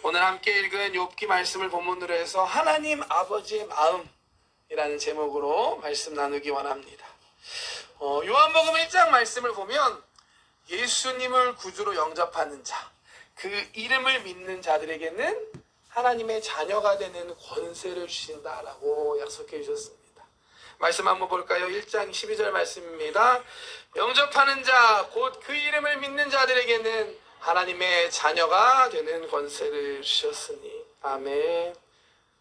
오늘 함께 읽은 욥기 말씀을 본문으로 해서 하나님 아버지의 마음이라는 제목으로 말씀 나누기 원합니다. 요한복음 1장 말씀을 보면 예수님을 구주로 영접하는 자, 그 이름을 믿는 자들에게는 하나님의 자녀가 되는 권세를 주신다라고 약속해 주셨습니다. 말씀 한번 볼까요? 1장 12절 말씀입니다. 영접하는 자, 곧 그 이름을 믿는 자들에게는 하나님의 자녀가 되는 권세를 주셨으니. 아멘.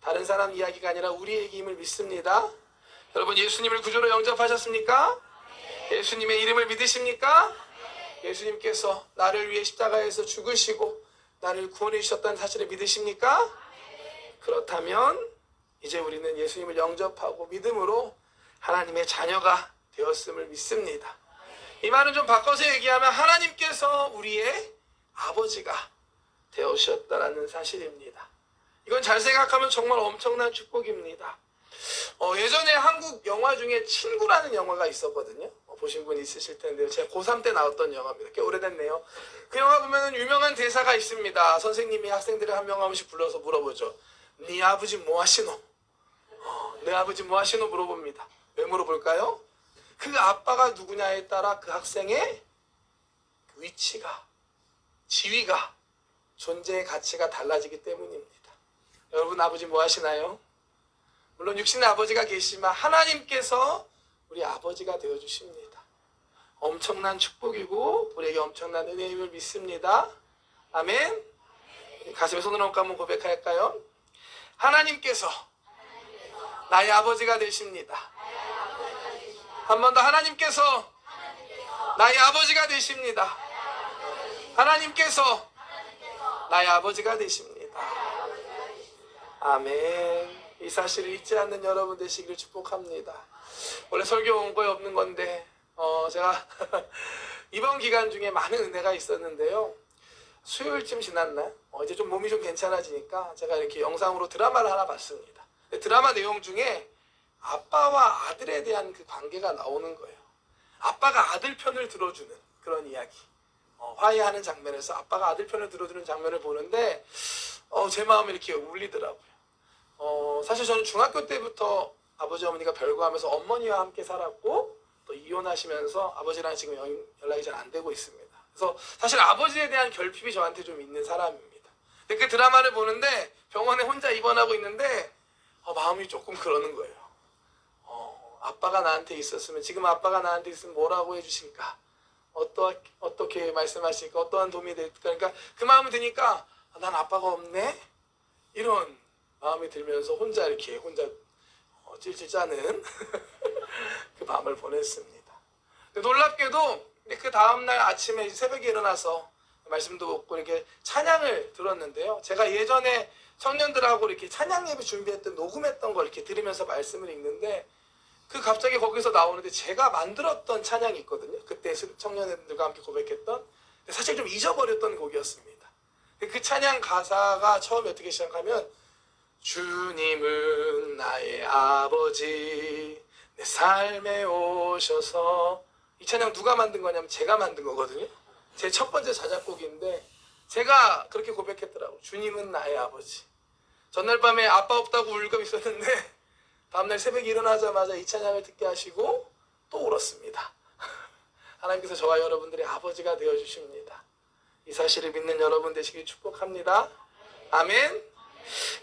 다른 사람 이야기가 아니라 우리의 얘기임을 믿습니다. 여러분, 예수님을 구주로 영접하셨습니까? 예수님의 이름을 믿으십니까? 예수님께서 나를 위해 십자가에서 죽으시고 나를 구원해 주셨다는 사실을 믿으십니까? 그렇다면 이제 우리는 예수님을 영접하고 믿음으로 하나님의 자녀가 되었음을 믿습니다. 이 말은 좀 바꿔서 얘기하면 하나님께서 우리의 아버지가 되어주셨다는 사실입니다. 이건 잘 생각하면 정말 엄청난 축복입니다. 예전에 한국 영화 중에 친구라는 영화가 있었거든요. 보신 분 있으실 텐데요. 제가 고3 때 나왔던 영화입니다. 꽤 오래됐네요. 그 영화 보면 유명한 대사가 있습니다. 선생님이 학생들을 한 명 한 명씩 불러서 물어보죠. 네 아버지 뭐 하시노? 내 아버지 뭐 하시노? 물어봅니다. 왜 물어볼까요? 그 아빠가 누구냐에 따라 그 학생의 위치가, 지위가, 존재의 가치가 달라지기 때문입니다. 여러분, 아버지 뭐 하시나요? 물론 육신의 아버지가 계시지만 하나님께서 우리 아버지가 되어주십니다. 엄청난 축복이고 우리에게 엄청난 은혜임을 믿습니다. 아멘. 가슴에 손을 얹고 한번 고백할까요? 하나님께서 나의 아버지가 되십니다. 한 번 더. 하나님께서 나의 아버지가 되십니다. 하나님께서 나의 아버지가 되십니다. 아멘. 이 사실을 잊지 않는 여러분 되시기를 축복합니다. 원래 설교 온 거에 없는 건데 제가 이번 기간 중에 많은 은혜가 있었는데요. 수요일쯤 지났나? 이제 좀 몸이 좀 괜찮아지니까 제가 이렇게 영상으로 드라마를 하나 봤습니다. 드라마 내용 중에 아빠와 아들에 대한 그 관계가 나오는 거예요. 아빠가 아들 편을 들어주는 그런 이야기. 화해하는 장면에서 아빠가 아들 편을 들어주는 장면을 보는데 제 마음이 이렇게 울리더라고요. 사실 저는 중학교 때부터 아버지 어머니가 별거하면서 어머니와 함께 살았고 또 이혼하시면서 아버지랑 지금 연락이 잘 안 되고 있습니다. 그래서 사실 아버지에 대한 결핍이 저한테 좀 있는 사람입니다. 근데 그 드라마를 보는데 병원에 혼자 입원하고 있는데 마음이 조금 그러는 거예요. 아빠가 나한테 있었으면, 지금 아빠가 나한테 있으면 뭐라고 해주실까? 어떻게 말씀하실까? 어떠한 도움이 될까? 그러니까 그 마음이 드니까 난 아빠가 없네? 이런 마음이 들면서 혼자 찔찔 짜는 그 밤을 보냈습니다. 놀랍게도 그 다음날 아침에 새벽에 일어나서 말씀도 듣고 이렇게 찬양을 들었는데요. 제가 예전에 청년들하고 이렇게 찬양 예배 준비했던 녹음했던 걸 이렇게 들으면서 말씀을 읽는데 갑자기 거기서 나오는데 제가 만들었던 찬양이 있거든요. 그때 청년들과 함께 고백했던, 사실 좀 잊어버렸던 곡이었습니다. 그 찬양 가사가 처음에 어떻게 시작하면 주님은 나의 아버지 내 삶에 오셔서, 이 찬양 누가 만든 거냐면 제가 만든 거거든요. 제 첫 번째 자작곡인데 제가 그렇게 고백했더라고요. 주님은 나의 아버지. 전날 밤에 아빠 없다고 울고 있었는데 다음날 새벽에 일어나자마자 이 찬양을 듣게 하시고 또 울었습니다. 하나님께서 저와 여러분들의 아버지가 되어주십니다. 이 사실을 믿는 여러분 되시길 축복합니다. 아멘.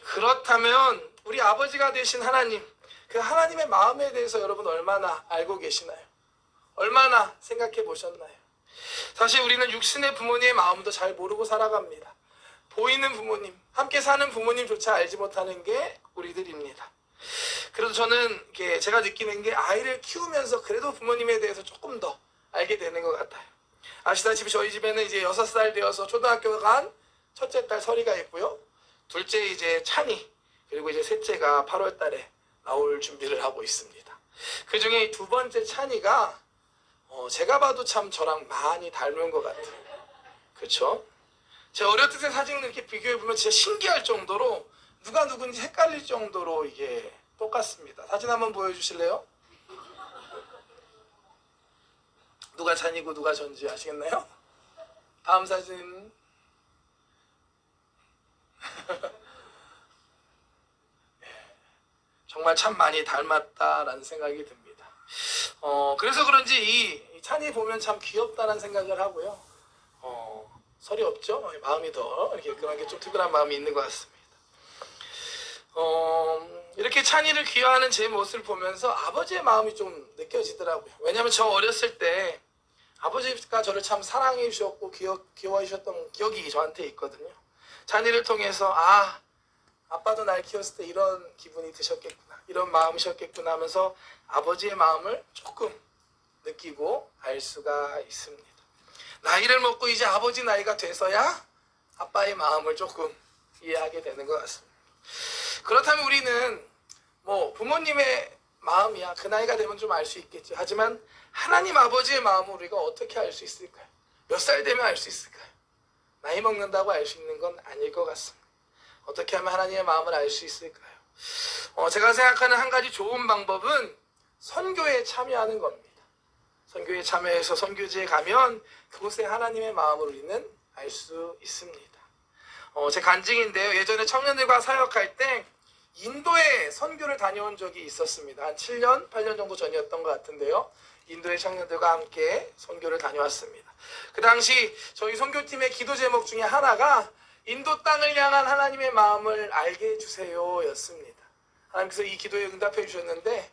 그렇다면 우리 아버지가 되신 하나님, 그 하나님의 마음에 대해서 여러분 얼마나 알고 계시나요? 얼마나 생각해 보셨나요? 사실 우리는 육신의 부모님의 마음도 잘 모르고 살아갑니다. 보이는 부모님, 함께 사는 부모님조차 알지 못하는 게 우리들입니다. 그래도 저는 제가 느끼는 게 아이를 키우면서 그래도 부모님에 대해서 조금 더 알게 되는 것 같아요. 아시다시피 저희 집에는 이제 6살 되어서 초등학교 간 첫째 딸 설이가 있고요. 둘째 이제 찬이, 그리고 이제 셋째가 8월 달에 나올 준비를 하고 있습니다. 그 중에 두 번째 찬이가 제가 봐도 참 저랑 많이 닮은 것 같아요. 그렇죠? 제가 어렸을 때 사진을 이렇게 비교해보면 진짜 신기할 정도로 누가 누군지 헷갈릴 정도로 이게 똑같습니다. 사진 한번 보여주실래요? 누가 찬이고 누가 전지 아시겠나요? 다음 사진. 정말 참 많이 닮았다라는 생각이 듭니다. 그래서 그런지 이 찬이 보면 참 귀엽다는 생각을 하고요. 설이 없죠? 마음이 더 이렇게 그런 좀 특별한 마음이 있는 것 같습니다. 이렇게 찬이를 귀여워하는 제 모습을 보면서 아버지의 마음이 좀 느껴지더라고요. 왜냐하면 저 어렸을 때 아버지가 저를 참 사랑해 주셨고 귀여워해 주셨던 기억이 저한테 있거든요. 찬이를 통해서 아빠도 날 키웠을 때 이런 기분이 드셨겠구나, 이런 마음이셨겠구나 하면서 아버지의 마음을 조금 느끼고 알 수가 있습니다. 나이를 먹고 이제 아버지 나이가 돼서야 아빠의 마음을 조금 이해하게 되는 것 같습니다. 그렇다면 우리는 뭐 부모님의 마음이야 그 나이가 되면 좀 알 수 있겠죠. 하지만 하나님 아버지의 마음을 우리가 어떻게 알 수 있을까요? 몇 살 되면 알 수 있을까요? 나이 먹는다고 알 수 있는 건 아닐 것 같습니다. 어떻게 하면 하나님의 마음을 알 수 있을까요? 제가 생각하는 한 가지 좋은 방법은 선교에 참여하는 겁니다. 선교에 참여해서 선교지에 가면 그곳에 하나님의 마음을 우리는 알 수 있습니다. 제 간증인데요. 예전에 청년들과 사역할 때 인도에 선교를 다녀온 적이 있었습니다. 한 7년, 8년 정도 전이었던 것 같은데요. 인도의 청년들과 함께 선교를 다녀왔습니다. 그 당시 저희 선교팀의 기도 제목 중에 하나가 인도 땅을 향한 하나님의 마음을 알게 해주세요 였습니다. 하나님께서 이 기도에 응답해 주셨는데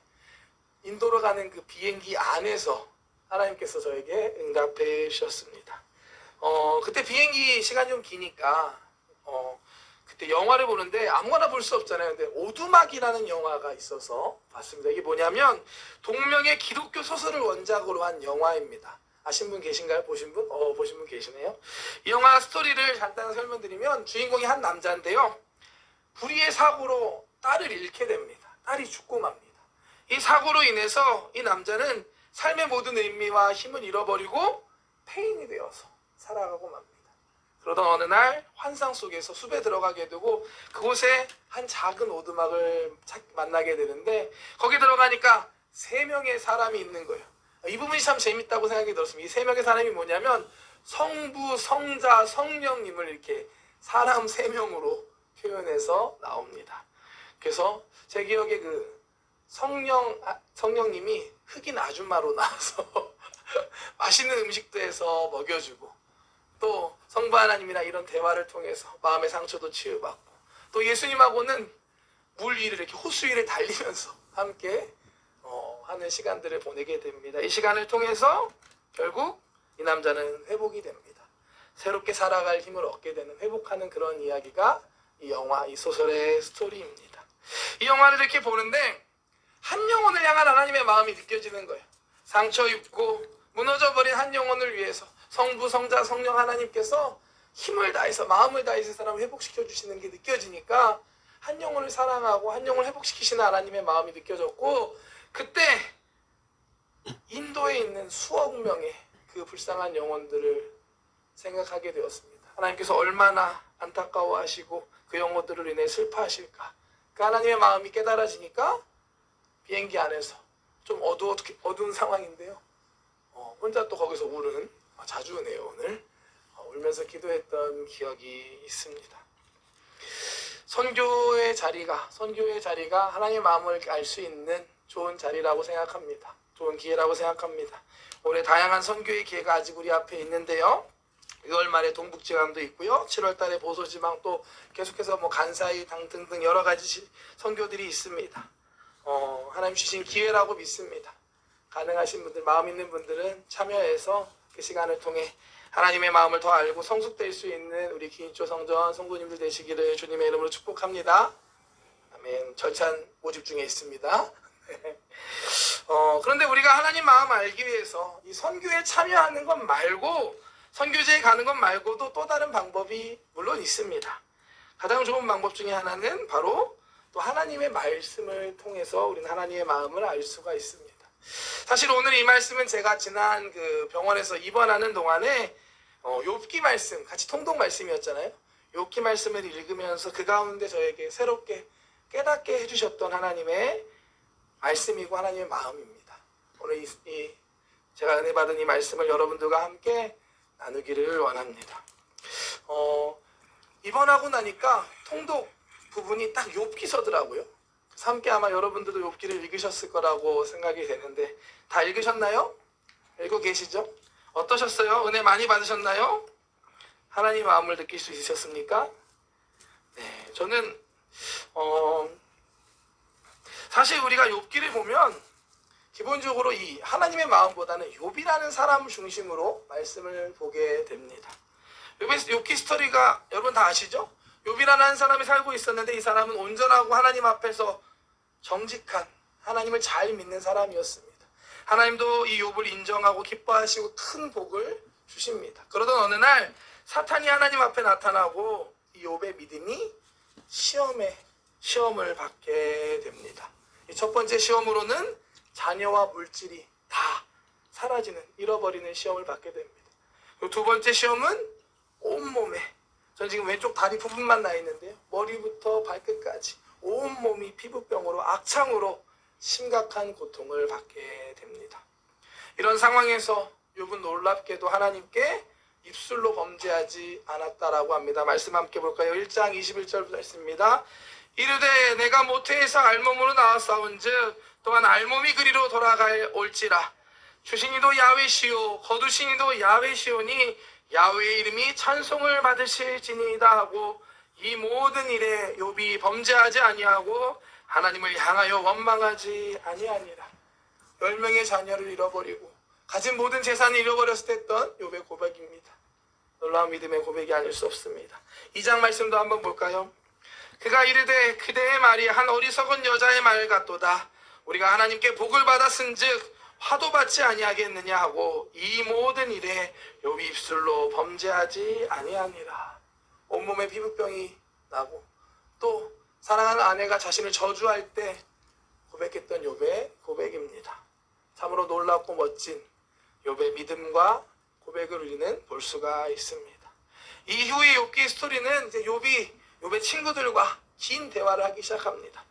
인도로 가는 그 비행기 안에서 하나님께서 저에게 응답해 주셨습니다. 그때 비행기 시간이 좀 기니까 그때 영화를 보는데 아무거나 볼 수 없잖아요. 근데 오두막이라는 영화가 있어서 봤습니다. 이게 뭐냐면 동명의 기독교 소설을 원작으로 한 영화입니다. 아신 분 계신가요? 보신 분? 보신 분 계시네요. 이 영화 스토리를 간단히 설명드리면 주인공이 한 남자인데요. 불의의 사고로 딸을 잃게 됩니다. 딸이 죽고 맙니다. 이 사고로 인해서 이 남자는 삶의 모든 의미와 힘을 잃어버리고 폐인이 되어서 살아가고 맙니다. 그러던 어느 날 환상 속에서 숲에 들어가게 되고 그곳에 한 작은 오두막을 만나게 되는데 거기 들어가니까 3명의 사람이 있는 거예요. 이 부분이 참 재밌다고 생각이 들었습니다. 이 3명의 사람이 뭐냐면 성부, 성자, 성령님을 이렇게 사람 3명으로 표현해서 나옵니다. 그래서 제 기억에 그 성령님이 흑인 아줌마로 나와서 맛있는 음식도 해서 먹여주고 또 성부 하나님이랑 이런 대화를 통해서 마음의 상처도 치유받고 또 예수님하고는 물 위를 이렇게 호수 위를 달리면서 함께 하는 시간들을 보내게 됩니다. 이 시간을 통해서 결국 이 남자는 회복이 됩니다. 새롭게 살아갈 힘을 얻게 되는 회복하는 그런 이야기가 이 영화, 이 소설의 스토리입니다. 이 영화를 이렇게 보는데 한 영혼을 향한 하나님의 마음이 느껴지는 거예요. 상처 입고 무너져버린 한 영혼을 위해서 성부, 성자, 성령 하나님께서 힘을 다해서 마음을 다해서 사람을 회복시켜 주시는 게 느껴지니까 한 영혼을 사랑하고 한 영혼을 회복시키시는 하나님의 마음이 느껴졌고 그때 인도에 있는 수억 명의 그 불쌍한 영혼들을 생각하게 되었습니다. 하나님께서 얼마나 안타까워하시고 그 영혼들을 인해 슬퍼하실까. 그 하나님의 마음이 깨달아지니까 비행기 안에서 좀 어두운 상황인데요. 혼자 또 거기서 울은 자주 우네요 오늘. 울면서 기도했던 기억이 있습니다. 선교의 자리가 하나님의 마음을 알 수 있는 좋은 자리라고 생각합니다. 좋은 기회라고 생각합니다. 올해 다양한 선교의 기회가 아직 우리 앞에 있는데요. 6월 말에 동북지방도 있고요. 7월 달에 보소지방 또 계속해서 간사이 당 등등 여러 가지 선교들이 있습니다. 하나님 주신 기회라고 믿습니다. 가능하신 분들, 마음 있는 분들은 참여해서 그 시간을 통해 하나님의 마음을 더 알고 성숙될 수 있는 우리 기인초 성전 성도님들 되시기를 주님의 이름으로 축복합니다. 아멘. 절찬 모집 중에 있습니다. 그런데 우리가 하나님 마음 알기 위해서 이 선교에 참여하는 것 말고 선교지에 가는 것 말고도 또 다른 방법이 물론 있습니다. 가장 좋은 방법 중에 하나는 바로 또 하나님의 말씀을 통해서 우리는 하나님의 마음을 알 수가 있습니다. 사실 오늘 이 말씀은 제가 지난 그 병원에서 입원하는 동안에 욥기 말씀, 같이 통독 말씀이었잖아요. 욥기 말씀을 읽으면서 그 가운데 저에게 새롭게 깨닫게 해주셨던 하나님의 말씀이고 하나님의 마음입니다. 오늘 제가 은혜 받은 이 말씀을 여러분들과 함께 나누기를 원합니다. 입원하고 나니까 통독 부분이 딱 욥기서더라고요. 함께 아마 여러분들도 욥기를 읽으셨을 거라고 생각이 되는데 다 읽으셨나요? 읽고 계시죠? 어떠셨어요? 은혜 많이 받으셨나요? 하나님 마음을 느낄 수 있으셨습니까? 네, 저는 사실 우리가 욥기를 보면 기본적으로 이 하나님의 마음보다는 욥이라는 사람을 중심으로 말씀을 보게 됩니다. 욥기 스토리가 여러분 다 아시죠? 욥이라는 한 사람이 살고 있었는데 이 사람은 온전하고 하나님 앞에서 정직한 하나님을 잘 믿는 사람이었습니다. 하나님도 이 욥을 인정하고 기뻐하시고 큰 복을 주십니다. 그러던 어느 날 사탄이 하나님 앞에 나타나고 이 욥의 믿음이 시험을 받게 됩니다. 이 첫 번째 시험으로는 자녀와 물질이 다 사라지는, 잃어버리는 시험을 받게 됩니다. 그리고 두 번째 시험은 온몸에, 저는 지금 왼쪽 다리 부분만 나 있는데요, 머리부터 발끝까지 온몸이 피부병으로 악창으로 심각한 고통을 받게 됩니다. 이런 상황에서 욥은 놀랍게도 하나님께 입술로 범죄하지 않았다라고 합니다. 말씀 함께 볼까요? 1장 21절부터 있습니다. 이르되 내가 모태에서 알몸으로 나왔사온즉 또한 알몸이 그리로 돌아갈 올지라. 주신 이도 야훼시오 거두신 이도 야훼시오니 야훼의 이름이 찬송을 받으실지니이다 하고 이 모든 일에 욥이 범죄하지 아니하고 하나님을 향하여 원망하지 아니하니라. 10명의 자녀를 잃어버리고 가진 모든 재산을 잃어버렸을 때 했던 욥의 고백입니다. 놀라운 믿음의 고백이 아닐 수 없습니다. 2장 말씀도 한번 볼까요? 그가 이르되 그대의 말이 한 어리석은 여자의 말 같도다. 우리가 하나님께 복을 받았은즉 화도 받지 아니하겠느냐 하고 이 모든 일에 욥이 입술로 범죄하지 아니하니라. 온몸에 피부병이 나고 또 사랑하는 아내가 자신을 저주할 때 고백했던 욥의 고백입니다. 참으로 놀랍고 멋진 욥의 믿음과 고백을 우리는 볼 수가 있습니다. 이후의 욥기 스토리는 이제 욥의 친구들과 긴 대화를 하기 시작합니다.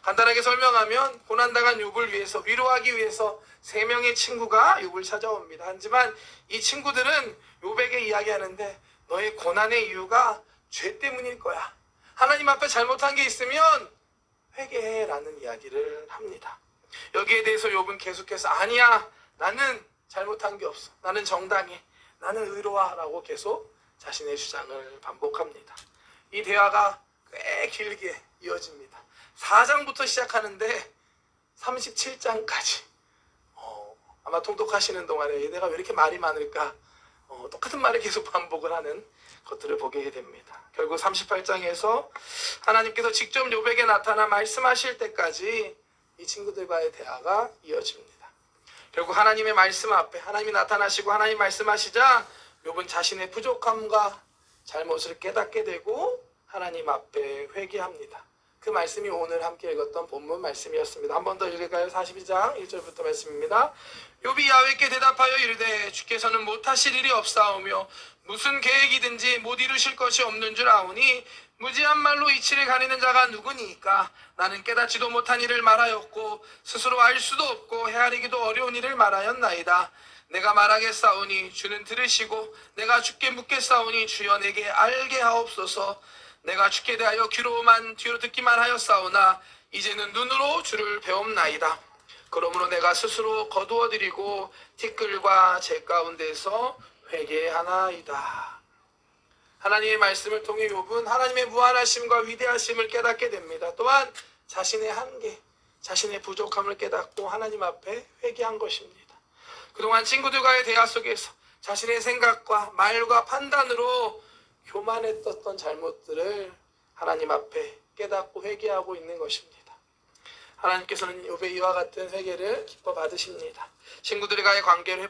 간단하게 설명하면 고난당한 욥을 위해서 위로하기 위해서 3명의 친구가 욥을 찾아옵니다. 하지만 이 친구들은 욥에게 이야기하는데 너의 고난의 이유가 죄 때문일 거야. 하나님 앞에 잘못한 게 있으면 회개해 라는 이야기를 합니다. 여기에 대해서 욥은 계속해서 아니야, 나는 잘못한 게 없어, 나는 정당해, 나는 의로와 라고 계속 자신의 주장을 반복합니다. 이 대화가 꽤 길게 이어집니다. 4장부터 시작하는데 37장까지 아마 통독하시는 동안에 내가 왜 이렇게 말이 많을까, 똑같은 말을 계속 반복을 하는 것들을 보게 됩니다. 결국 38장에서 하나님께서 직접 욥에게 나타나 말씀하실 때까지 이 친구들과의 대화가 이어집니다. 결국 하나님의 말씀 앞에 하나님이 나타나시고 하나님 말씀하시자 욥은 자신의 부족함과 잘못을 깨닫게 되고 하나님 앞에 회개합니다. 그 말씀이 오늘 함께 읽었던 본문 말씀이었습니다. 한 번 더 읽을까요? 42장 1절부터 말씀입니다. 욥이 야훼께 대답하여 이르되 주께서는 못하실 일이 없사오며 무슨 계획이든지 못 이루실 것이 없는 줄 아오니 무지한 말로 이치를 가리는 자가 누구니까. 나는 깨닫지도 못한 일을 말하였고 스스로 알 수도 없고 헤아리기도 어려운 일을 말하였나이다. 내가 말하겠사오니 주는 들으시고 내가 주께 묻겠사오니 주여 내게 알게 하옵소서. 내가 주께 대하여 귀로 듣기만 하였사오나 이제는 눈으로 주를 배움나이다. 그러므로 내가 스스로 거두어드리고 티끌과 재 가운데서 회개하나이다. 하나님의 말씀을 통해 욥은 하나님의 무한하심과 위대하심을 깨닫게 됩니다. 또한 자신의 한계, 자신의 부족함을 깨닫고 하나님 앞에 회개한 것입니다. 그동안 친구들과의 대화 속에서 자신의 생각과 말과 판단으로 교만했던 잘못들을 하나님 앞에 깨닫고 회개하고 있는 것입니다. 하나님께서는 욥의 이와 같은 회개를 기뻐 받으십니다. 친구들과의 관계를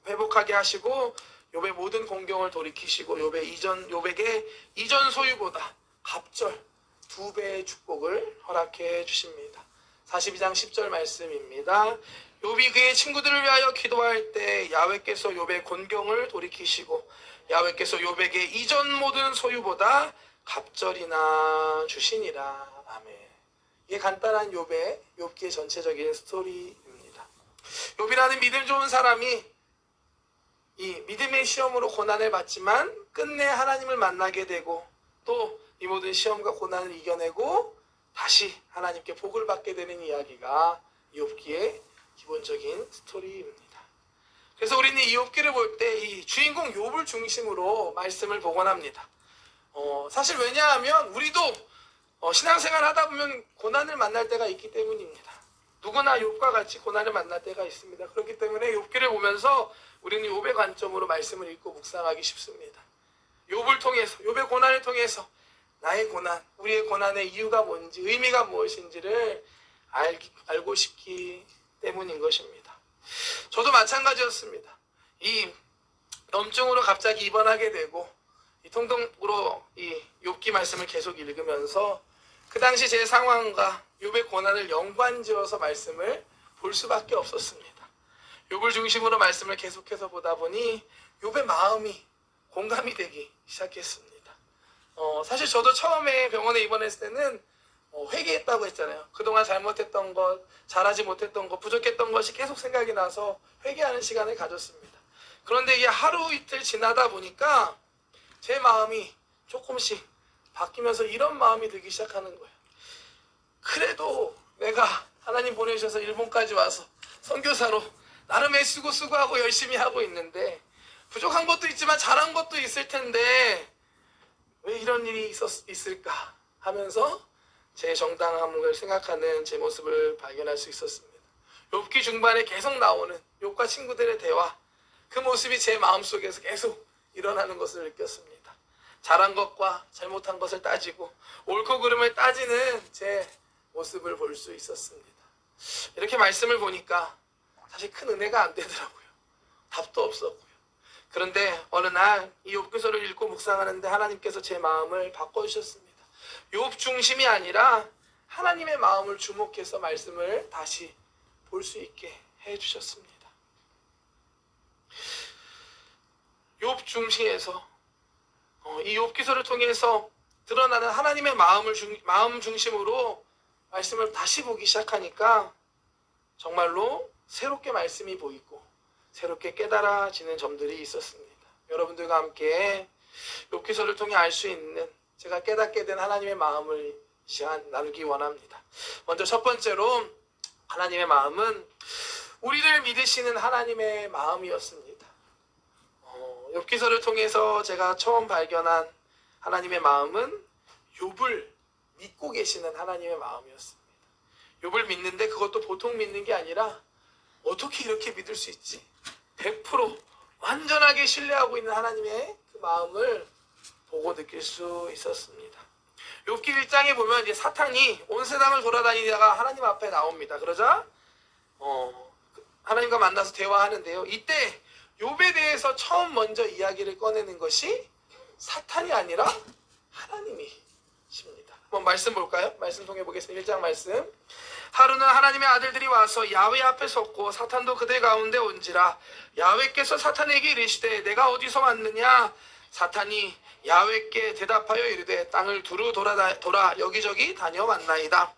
회복하게 하시고 욥의 모든 공경을 돌이키시고 욥에게 이전 소유보다 갑절 2배의 축복을 허락해 주십니다. 42장 10절 말씀입니다. 욥이 그의 친구들을 위하여 기도할 때 야훼께서 욥의 곤경을 돌이키시고 야훼께서 욥에게 이전 모든 소유보다 갑절이나 주시니라. 아멘. 이게 간단한 욥기의 전체적인 스토리입니다. 욥이라는 믿음 좋은 사람이 이 믿음의 시험으로 고난을 받지만 끝내 하나님을 만나게 되고 또 이 모든 시험과 고난을 이겨내고 다시 하나님께 복을 받게 되는 이야기가 욥기의 기본적인 스토리입니다. 그래서 우리는 이 욥기를 볼 때 이 주인공 욥을 중심으로 말씀을 보곤 합니다. 사실 왜냐하면 우리도 신앙생활 하다 보면 고난을 만날 때가 있기 때문입니다. 누구나 욥과 같이 고난을 만날 때가 있습니다. 그렇기 때문에 욥기를 보면서 우리는 욥의 관점으로 말씀을 읽고 묵상하기 쉽습니다. 욥을 통해서, 욥의 고난을 통해서 나의 고난, 우리의 고난의 이유가 뭔지, 의미가 무엇인지를 알고 싶기 때문인 것입니다. 저도 마찬가지였습니다. 이 염증으로 갑자기 입원하게 되고 이 통독으로 이 욥기 말씀을 계속 읽으면서 그 당시 제 상황과 욥의 고난을 연관지어서 말씀을 볼 수밖에 없었습니다. 욥을 중심으로 말씀을 계속해서 보다 보니 욥의 마음이 공감이 되기 시작했습니다. 사실 저도 처음에 병원에 입원했을 때는 회개했다고 했잖아요. 그동안 잘못했던 것, 잘하지 못했던 것, 부족했던 것이 계속 생각이 나서 회개하는 시간을 가졌습니다. 그런데 이게 하루 이틀 지나다 보니까 제 마음이 조금씩 바뀌면서 이런 마음이 들기 시작하는 거예요. 그래도 내가 하나님 보내주셔서 일본까지 와서 선교사로 나름 애쓰고 수고하고 열심히 하고 있는데 부족한 것도 있지만 잘한 것도 있을 텐데 왜 이런 일이 있을까 하면서 제 정당함을 생각하는 제 모습을 발견할 수 있었습니다. 욥기 중반에 계속 나오는 욥과 친구들의 대화, 그 모습이 제 마음속에서 계속 일어나는 것을 느꼈습니다. 잘한 것과 잘못한 것을 따지고 옳고 그름을 따지는 제 모습을 볼 수 있었습니다. 이렇게 말씀을 보니까 사실 큰 은혜가 안 되더라고요. 답도 없었고요. 그런데 어느 날 이 욥기서를 읽고 묵상하는데 하나님께서 제 마음을 바꿔주셨습니다. 욥 중심이 아니라 하나님의 마음을 주목해서 말씀을 다시 볼 수 있게 해주셨습니다. 욥 중심에서 이 욥기서를 통해서 드러나는 하나님의 마음 중심으로 말씀을 다시 보기 시작하니까 정말로 새롭게 말씀이 보이고 새롭게 깨달아지는 점들이 있었습니다. 여러분들과 함께 욥기서를 통해 알 수 있는 제가 깨닫게 된 하나님의 마음을 시간 나누기 원합니다. 먼저 첫 번째로 하나님의 마음은 우리를 믿으시는 하나님의 마음이었습니다. 욥기서를 통해서 제가 처음 발견한 하나님의 마음은 욥을 믿고 계시는 하나님의 마음이었습니다. 욥을 믿는데 그것도 보통 믿는 게 아니라 어떻게 이렇게 믿을 수 있지? 100% 완전하게 신뢰하고 있는 하나님의 그 마음을 보고 느낄 수 있었습니다. 욥기 1장에 보면 이제 사탄이 온 세상을 돌아다니다가 하나님 앞에 나옵니다. 그러자 하나님과 만나서 대화하는데요. 이때 욥에 대해서 처음 먼저 이야기를 꺼내는 것이 사탄이 아니라 하나님이십니다. 한번 말씀 볼까요? 말씀 통해 보겠습니다. 1장 말씀. 하루는 하나님의 아들들이 와서 야훼 앞에 섰고 사탄도 그들 가운데 온지라 야훼께서 사탄에게 이르시되 내가 어디서 왔느냐? 사탄이 야훼께 대답하여 이르되 땅을 두루 돌아 여기저기 다녀왔나이다.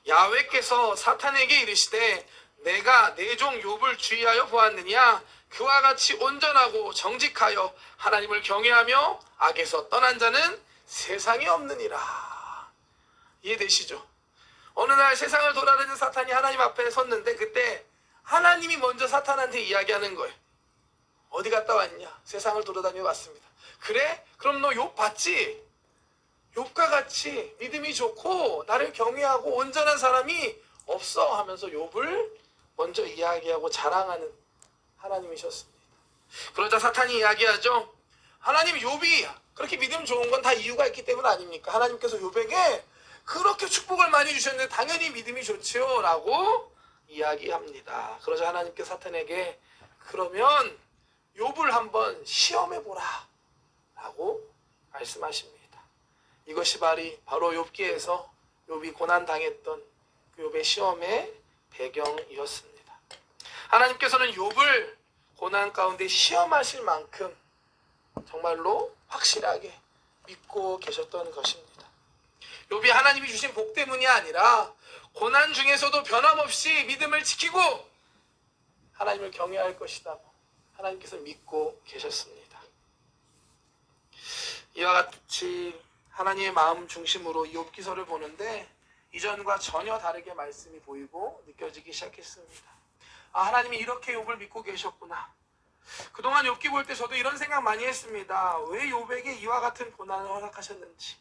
야훼께서 사탄에게 이르시되 내가 내 종 욥을 주의하여 보았느냐? 그와 같이 온전하고 정직하여 하나님을 경외하며 악에서 떠난 자는 세상에 없느니라. 이해되시죠? 어느 날 세상을 돌아다니는 사탄이 하나님 앞에 섰는데 그때 하나님이 먼저 사탄한테 이야기하는 거예요. 어디 갔다 왔냐? 세상을 돌아다녀 왔습니다. 그래? 그럼 너 욥 봤지? 욥과 같이 믿음이 좋고 나를 경외하고 온전한 사람이 없어 하면서 욥을 먼저 이야기하고 자랑하는 하나님이셨습니다. 그러자 사탄이 이야기하죠. 하나님, 욥이 그렇게 믿음 좋은 건 다 이유가 있기 때문 아닙니까? 하나님께서 욥에게 그렇게 축복을 많이 주셨는데 당연히 믿음이 좋지요 라고 이야기합니다. 그러자 하나님께서 사탄에게 그러면 욥을 한번 시험해보라 라고 말씀하십니다. 이것이 바로 욥기에서 욥이 고난당했던 그 욥의 시험의 배경이었습니다. 하나님께서는 욥을 고난 가운데 시험하실 만큼 정말로 확실하게 믿고 계셨던 것입니다. 욥이 하나님이 주신 복 때문이 아니라 고난 중에서도 변함없이 믿음을 지키고 하나님을 경외할 것이다. 하나님께서 믿고 계셨습니다. 이와 같이 하나님의 마음 중심으로 욥기서를 보는데 이전과 전혀 다르게 말씀이 보이고 느껴지기 시작했습니다. 아, 하나님이 이렇게 욥을 믿고 계셨구나. 그동안 욥기 볼 때 저도 이런 생각 많이 했습니다. 왜 욥에게 이와 같은 고난을 허락하셨는지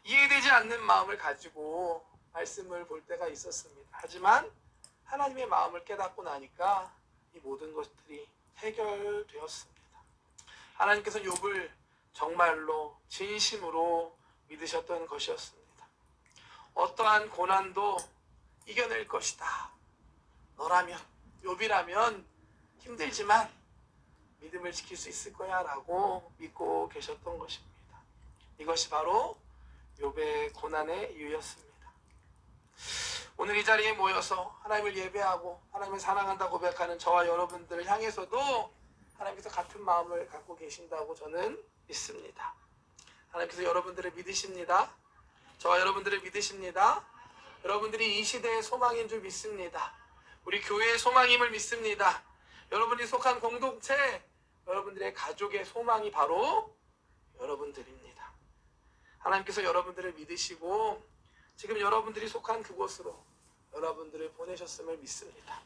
이해되지 않는 마음을 가지고 말씀을 볼 때가 있었습니다. 하지만 하나님의 마음을 깨닫고 나니까 이 모든 것들이 해결되었습니다. 하나님께서 욥을 정말로 진심으로 믿으셨던 것이었습니다. 어떠한 고난도 이겨낼 것이다. 너라면, 욥이라면 힘들지만 믿음을 지킬 수 있을 거야 라고 믿고 계셨던 것입니다. 이것이 바로 욥의 고난의 이유였습니다. 오늘 이 자리에 모여서 하나님을 예배하고 하나님을 사랑한다 고백하는 저와 여러분들을 향해서도 하나님께서 같은 마음을 갖고 계신다고 저는 믿습니다. 하나님께서 여러분들을 믿으십니다. 저와 여러분들을 믿으십니다. 여러분들이 이 시대의 소망인 줄 믿습니다. 우리 교회의 소망임을 믿습니다. 여러분이 속한 공동체, 여러분들의 가족의 소망이 바로 여러분들입니다. 하나님께서 여러분들을 믿으시고 지금 여러분들이 속한 그곳으로 여러분들을 보내셨음을 믿습니다.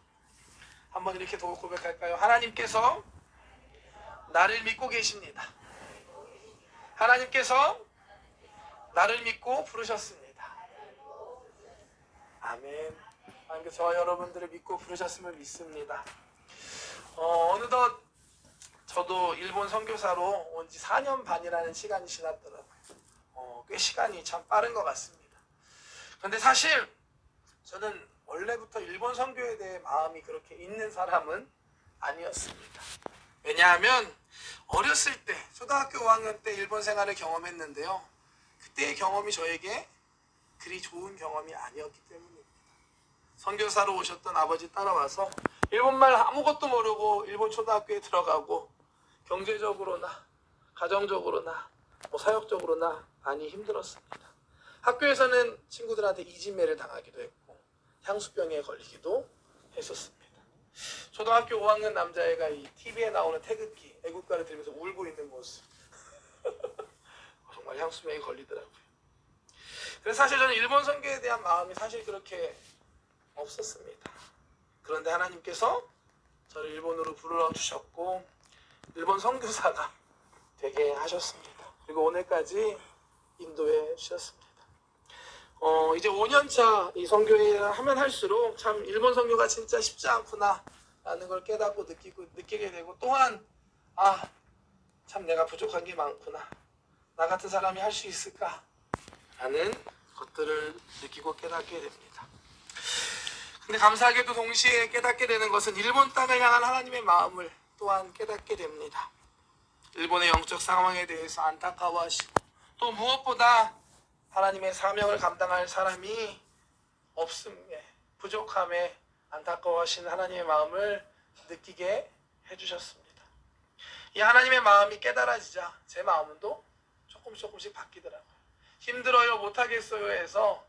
한번 이렇게 고백할까요? 하나님께서 나를 믿고 계십니다. 하나님께서 나를 믿고 부르셨습니다. 아멘. 하나님께서 저와 여러분들을 믿고 부르셨음을 믿습니다. 어느덧 저도 일본 선교사로 온 지 4년 반이라는 시간이 지났더라고요. 꽤 시간이 참 빠른 것 같습니다. 그런데 사실 저는 원래부터 일본 선교에 대해 마음이 그렇게 있는 사람은 아니었습니다. 왜냐하면 어렸을 때 초등학교 5학년 때 일본 생활을 경험했는데요. 그때의 경험이 저에게 그리 좋은 경험이 아니었기 때문입니다. 선교사로 오셨던 아버지 따라와서 일본말 아무것도 모르고 일본 초등학교에 들어가고 경제적으로나 가정적으로나 사역적으로나 많이 힘들었습니다. 학교에서는 친구들한테 이지매를 당하기도 했고 향수병에 걸리기도 했었습니다. 초등학교 5학년 남자애가 이 TV에 나오는 태극기, 애국가를 들으면서 울고 있는 모습 정말 향수병에 걸리더라고요. 그래서 사실 저는 일본 선교에 대한 마음이 사실 그렇게 없었습니다. 그런데 하나님께서 저를 일본으로 불러주셨고 일본 선교사가 되게 하셨습니다. 그리고 오늘까지 인도해 주셨습니다. 이제 5년차 이 선교회를 하면 할수록 참 일본 선교가 진짜 쉽지 않구나 라는 걸 깨닫고 느끼게 되고 또한 참 내가 부족한 게 많구나. 나 같은 사람이 할 수 있을까? 라는 것들을 느끼고 깨닫게 됩니다. 근데 감사하게도 동시에 깨닫게 되는 것은 일본 땅을 향한 하나님의 마음을 또한 깨닫게 됩니다. 일본의 영적 상황에 대해서 안타까워하시고 또 무엇보다 하나님의 사명을 감당할 사람이 없음에 부족함에 안타까워하시는 하나님의 마음을 느끼게 해주셨습니다. 이 하나님의 마음이 깨달아지자 제 마음도 조금씩 바뀌더라고요. 힘들어요 못하겠어요 해서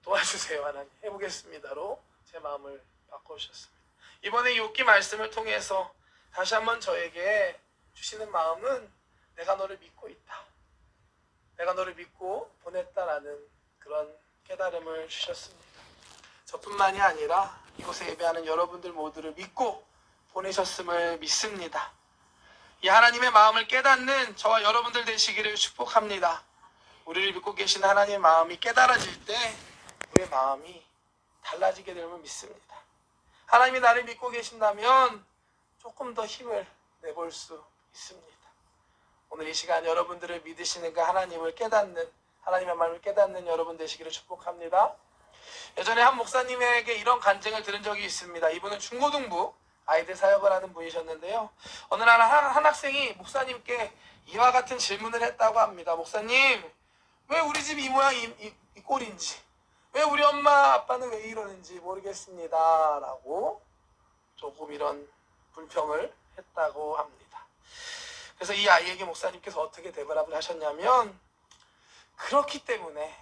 도와주세요 하나님 해보겠습니다로 제 마음을 바꿔주셨습니다. 이번에 욥기 말씀을 통해서 다시 한번 저에게 주시는 마음은 내가 너를 믿고 있다. 내가 너를 믿고 보냈다라는 그런 깨달음을 주셨습니다. 저뿐만이 아니라 이곳에 예배하는 여러분들 모두를 믿고 보내셨음을 믿습니다. 이 하나님의 마음을 깨닫는 저와 여러분들 되시기를 축복합니다. 우리를 믿고 계신 하나님의 마음이 깨달아질 때 우리의 마음이 달라지게 됨을 믿습니다. 하나님이 나를 믿고 계신다면 조금 더 힘을 내볼 수 있습니다. 오늘 이 시간 여러분들을 믿으시는 그 하나님을 깨닫는 하나님의 마음을 깨닫는 여러분 되시기를 축복합니다. 예전에 한 목사님에게 이런 간증을 들은 적이 있습니다. 이분은 중고등부 아이들 사역을 하는 분이셨는데요. 어느 날 한 학생이 목사님께 이와 같은 질문을 했다고 합니다. 목사님, 왜 우리 집 이 모양 이 꼴인지, 왜 우리 엄마 아빠는 왜 이러는지 모르겠습니다 라고 조금 이런 불평을 했다고 합니다. 그래서 이 아이에게 목사님께서 어떻게 대답을 하셨냐면 그렇기 때문에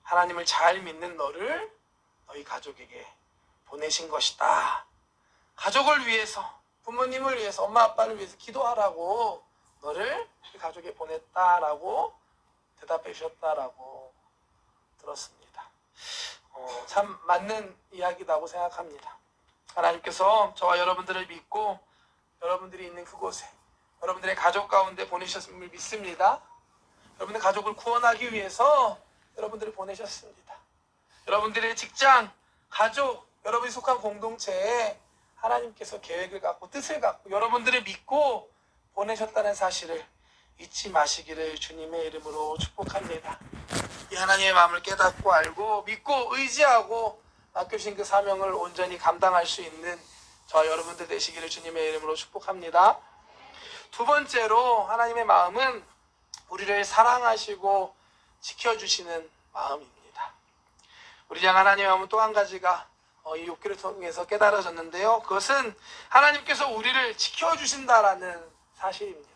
하나님을 잘 믿는 너를 너희 가족에게 보내신 것이다. 가족을 위해서, 부모님을 위해서, 엄마 아빠를 위해서 기도하라고 너를 가족에 보냈다라고 대답해 주셨다라고 들었습니다. 참 맞는 이야기라고 생각합니다. 하나님께서 저와 여러분들을 믿고 여러분들이 있는 그곳에 여러분들의 가족 가운데 보내셨음을 믿습니다. 여러분의 가족을 구원하기 위해서 여러분들을 보내셨습니다. 여러분들의 직장, 가족, 여러분이 속한 공동체에 하나님께서 계획을 갖고 뜻을 갖고 여러분들을 믿고 보내셨다는 사실을 잊지 마시기를 주님의 이름으로 축복합니다. 이 하나님의 마음을 깨닫고 알고 믿고 의지하고 맡겨주신 그 사명을 온전히 감당할 수 있는 저와 여러분들 되시기를 주님의 이름으로 축복합니다. 두 번째로 하나님의 마음은 우리를 사랑하시고 지켜주시는 마음입니다. 우리 향한 하나님의 마음은 또 한 가지가 이 욥기를 통해서 깨달아졌는데요. 그것은 하나님께서 우리를 지켜주신다라는 사실입니다.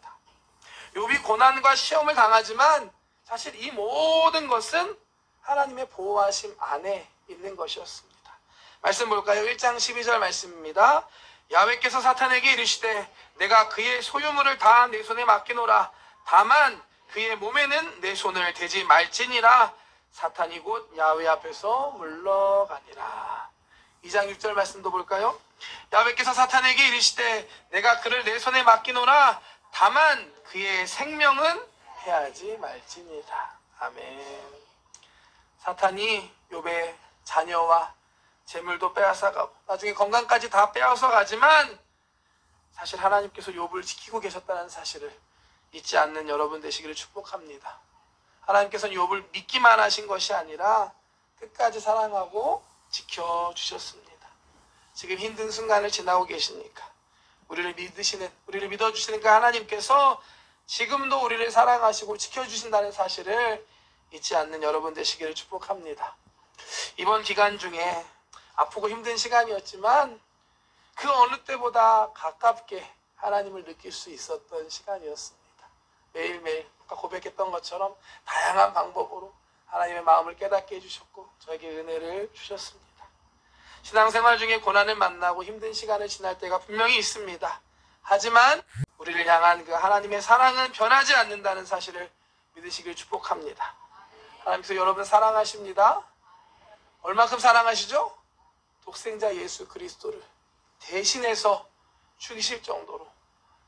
욥이 고난과 시험을 당하지만 사실 이 모든 것은 하나님의 보호하심 안에 있는 것이었습니다. 말씀 볼까요? 1장 12절 말씀입니다. 야훼께서 사탄에게 이르시되 내가 그의 소유물을 다 내 손에 맡기노라. 다만 그의 몸에는 내 손을 대지 말지니라. 사탄이 곧 야훼 앞에서 물러가니라. 2장 6절 말씀도 볼까요? 야훼께서 사탄에게 이르시되 내가 그를 내 손에 맡기노라. 다만 그의 생명은 해하지 말지니라. 아멘. 사탄이 욥의 자녀와 재물도 빼앗아가고 나중에 건강까지 다 빼앗아 가지만 사실 하나님께서 욥을 지키고 계셨다는 사실을 잊지 않는 여러분 되시기를 축복합니다. 하나님께서는 욥을 믿기만 하신 것이 아니라 끝까지 사랑하고 지켜주셨습니다. 지금 힘든 순간을 지나고 계시니까 우리를 믿어주시는 그 하나님께서 지금도 우리를 사랑하시고 지켜주신다는 사실을 잊지 않는 여러분 되시기를 축복합니다. 이번 기간 중에 아프고 힘든 시간이었지만 그 어느 때보다 가깝게 하나님을 느낄 수 있었던 시간이었습니다. 매일매일 아까 고백했던 것처럼 다양한 방법으로 하나님의 마음을 깨닫게 해주셨고 저에게 은혜를 주셨습니다. 신앙생활 중에 고난을 만나고 힘든 시간을 지날 때가 분명히 있습니다. 하지만 우리를 향한 그 하나님의 사랑은 변하지 않는다는 사실을 믿으시길 축복합니다. 하나님께서 여러분 사랑하십니다. 얼마큼 사랑하시죠? 독생자 예수 그리스도를 대신해서 죽이실 정도로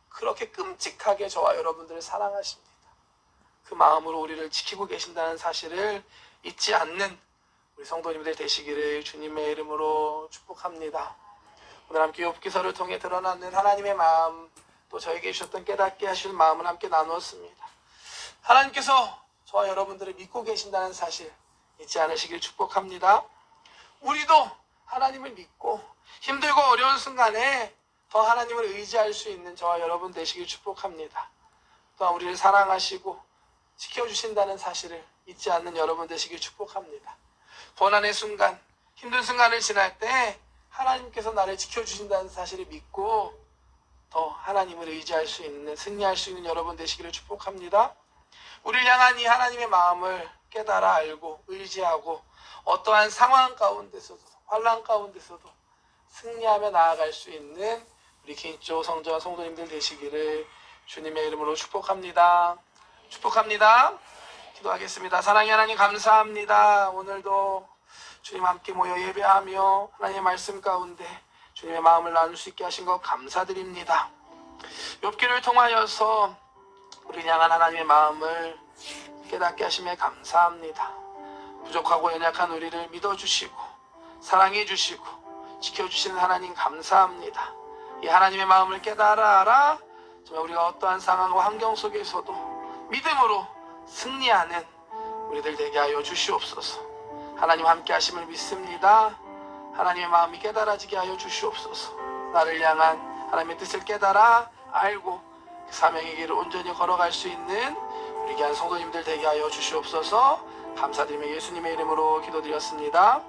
그렇게 끔찍하게 저와 여러분들을 사랑하십니다. 그 마음으로 우리를 지키고 계신다는 사실을 잊지 않는 우리 성도님들 되시기를 주님의 이름으로 축복합니다. 오늘 함께 욥기서를 통해 드러나는 하나님의 마음, 또 저에게 주셨던 깨닫게 하시는 마음을 함께 나누었습니다. 하나님께서 저와 여러분들을 믿고 계신다는 사실 잊지 않으시길 축복합니다. 우리도 하나님을 믿고 힘들고 어려운 순간에 더 하나님을 의지할 수 있는 저와 여러분 되시길 축복합니다. 또한 우리를 사랑하시고 지켜주신다는 사실을 잊지 않는 여러분 되시길 축복합니다. 고난의 순간, 힘든 순간을 지날 때 하나님께서 나를 지켜주신다는 사실을 믿고 더 하나님을 의지할 수 있는, 승리할 수 있는 여러분 되시기를 축복합니다. 우리를 향한 이 하나님의 마음을 깨달아 알고 의지하고 어떠한 상황 가운데서도 환난 가운데서도 승리하며 나아갈 수 있는 우리 개인적 성도와 성도님들 되시기를 주님의 이름으로 축복합니다. 축복합니다. 기도하겠습니다. 사랑의 하나님 감사합니다. 오늘도 주님 함께 모여 예배하며 하나님의 말씀 가운데 주님의 마음을 나눌 수 있게 하신 것 감사드립니다. 욥기를 통하여서 우리를 향한 하나님의 마음을 깨닫게 하심에 감사합니다. 부족하고 연약한 우리를 믿어주시고 사랑해 주시고 지켜주시는 하나님 감사합니다. 이 하나님의 마음을 깨달아 알아 정말 우리가 어떠한 상황과 환경 속에서도 믿음으로 승리하는 우리들 되게 하여 주시옵소서. 하나님 함께 하심을 믿습니다. 하나님의 마음이 깨달아지게 하여 주시옵소서. 나를 향한 하나님의 뜻을 깨달아 알고 그 사명의 길을 온전히 걸어갈 수 있는 우리 귀한 성도님들 되게 하여 주시옵소서. 감사드리며 예수님의 이름으로 기도드렸습니다.